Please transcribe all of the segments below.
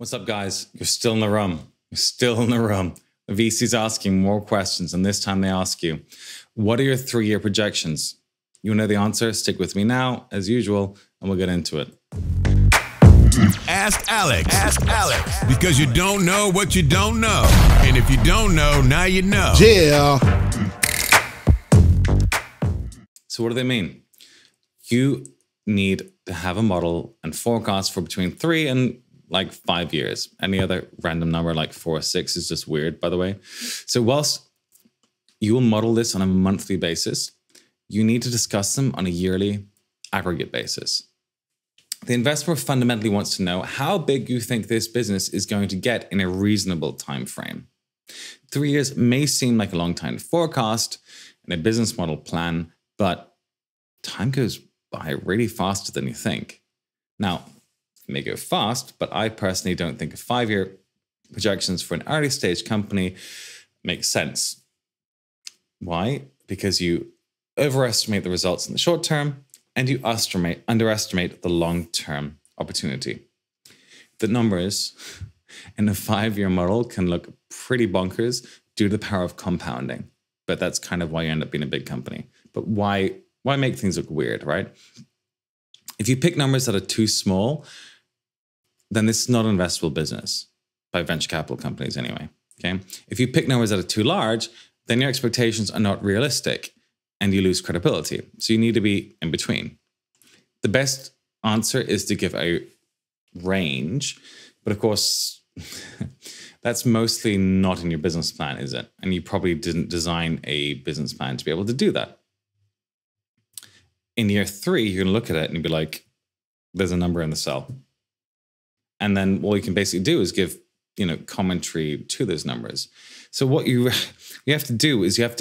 What's up, guys? You're still in the room. You're still in the room. The VC's asking more questions, and this time they ask you, what are your 3-year projections? You know the answer? Stick with me now, as usual, and we'll get into it. Ask Alex. Ask Alex. Because you don't know what you don't know. And if you don't know, now you know. Yeah. So what do they mean? You need to have a model and forecast for between 3 and 5 years. Any other random number like 4 or 6 is just weird, by the way. So whilst you will model this on a monthly basis, you need to discuss them on a yearly aggregate basis. The investor fundamentally wants to know how big you think this business is going to get in a reasonable time frame. 3 years may seem like a long time to forecast in a business model plan, but time goes by really faster than you think. Now, it may go fast, but I personally don't think a 5-year projections for an early stage company make sense. Why? Because you overestimate the results in the short term and you underestimate the long-term opportunity. The numbers in a 5-year model can look pretty bonkers due to the power of compounding, but that's kind of why you end up being a big company. But why make things look weird, right? If you pick numbers that are too small, then this is not an investable business by venture capital companies anyway, okay? If you pick numbers that are too large, then your expectations are not realistic and you lose credibility. So you need to be in between. The best answer is to give a range, but of course, that's mostly not in your business plan, is it? And you probably didn't design a business plan to be able to do that. In year 3, you're gonna look at it and you'll be like, there's a number in the cell. And then what you can basically do is give, commentary to those numbers. So what you have to do is you have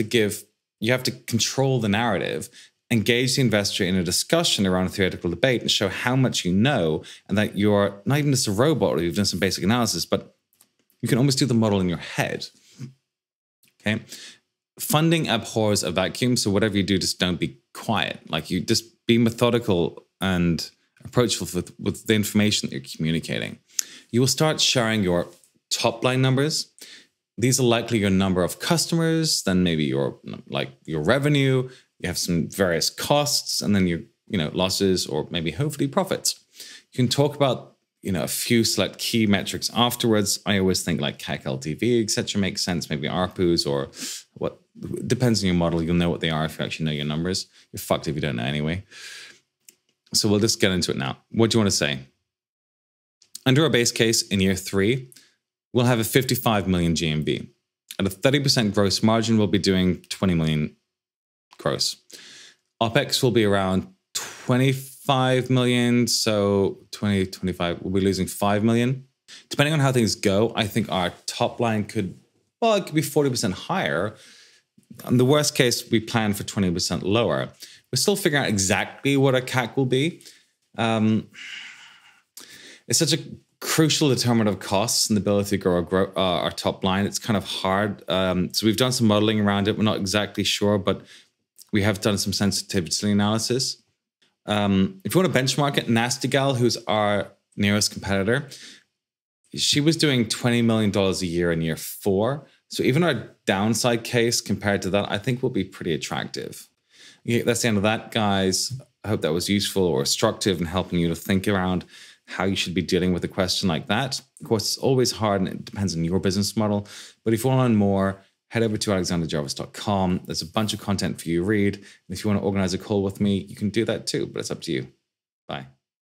to control the narrative, engage the investor in a discussion around a theoretical debate and show how much you know and that you're not even just a robot or you've done some basic analysis, but you can almost do the model in your head, okay? Funding abhors a vacuum, so whatever you do, just don't be quiet. You just be methodical and approachful with the information that you're communicating. You will start sharing your top line numbers. These are likely your number of customers, then maybe your revenue. You have some various costs, and then your losses or maybe hopefully profits. You can talk about a few select key metrics afterwards. I always think like CAC LTV, etc. makes sense. Maybe ARPUs or what depends on your model. You'll know what they are if you actually know your numbers. You're fucked if you don't know anyway. So we'll just get into it now. What do you want to say? Under our base case in year 3, we'll have a 55 million GMV. At a 30% gross margin, we'll be doing 20 million gross. OpEx will be around 25 million. So 25, we'll be losing 5 million. Depending on how things go, I think our top line could be 40% higher. In the worst case, we plan for 20% lower. We're still figuring out exactly what our CAC will be. It's such a crucial determinant of costs and the ability to grow our top line. It's kind of hard. So we've done some modeling around it. We're not exactly sure, but we have done some sensitivity analysis. If you want to benchmark it, Nasty Gal, who's our nearest competitor, she was doing $20 million a year in year 4. So even our downside case compared to that, I think will be pretty attractive. Yeah, that's the end of that, guys. I hope that was useful or instructive in helping you to think around how you should be dealing with a question like that. Of course, it's always hard and it depends on your business model. But if you want to learn more, head over to alexanderjarvis.com. There's a bunch of content for you to read. And if you want to organize a call with me, you can do that too, but it's up to you. Bye.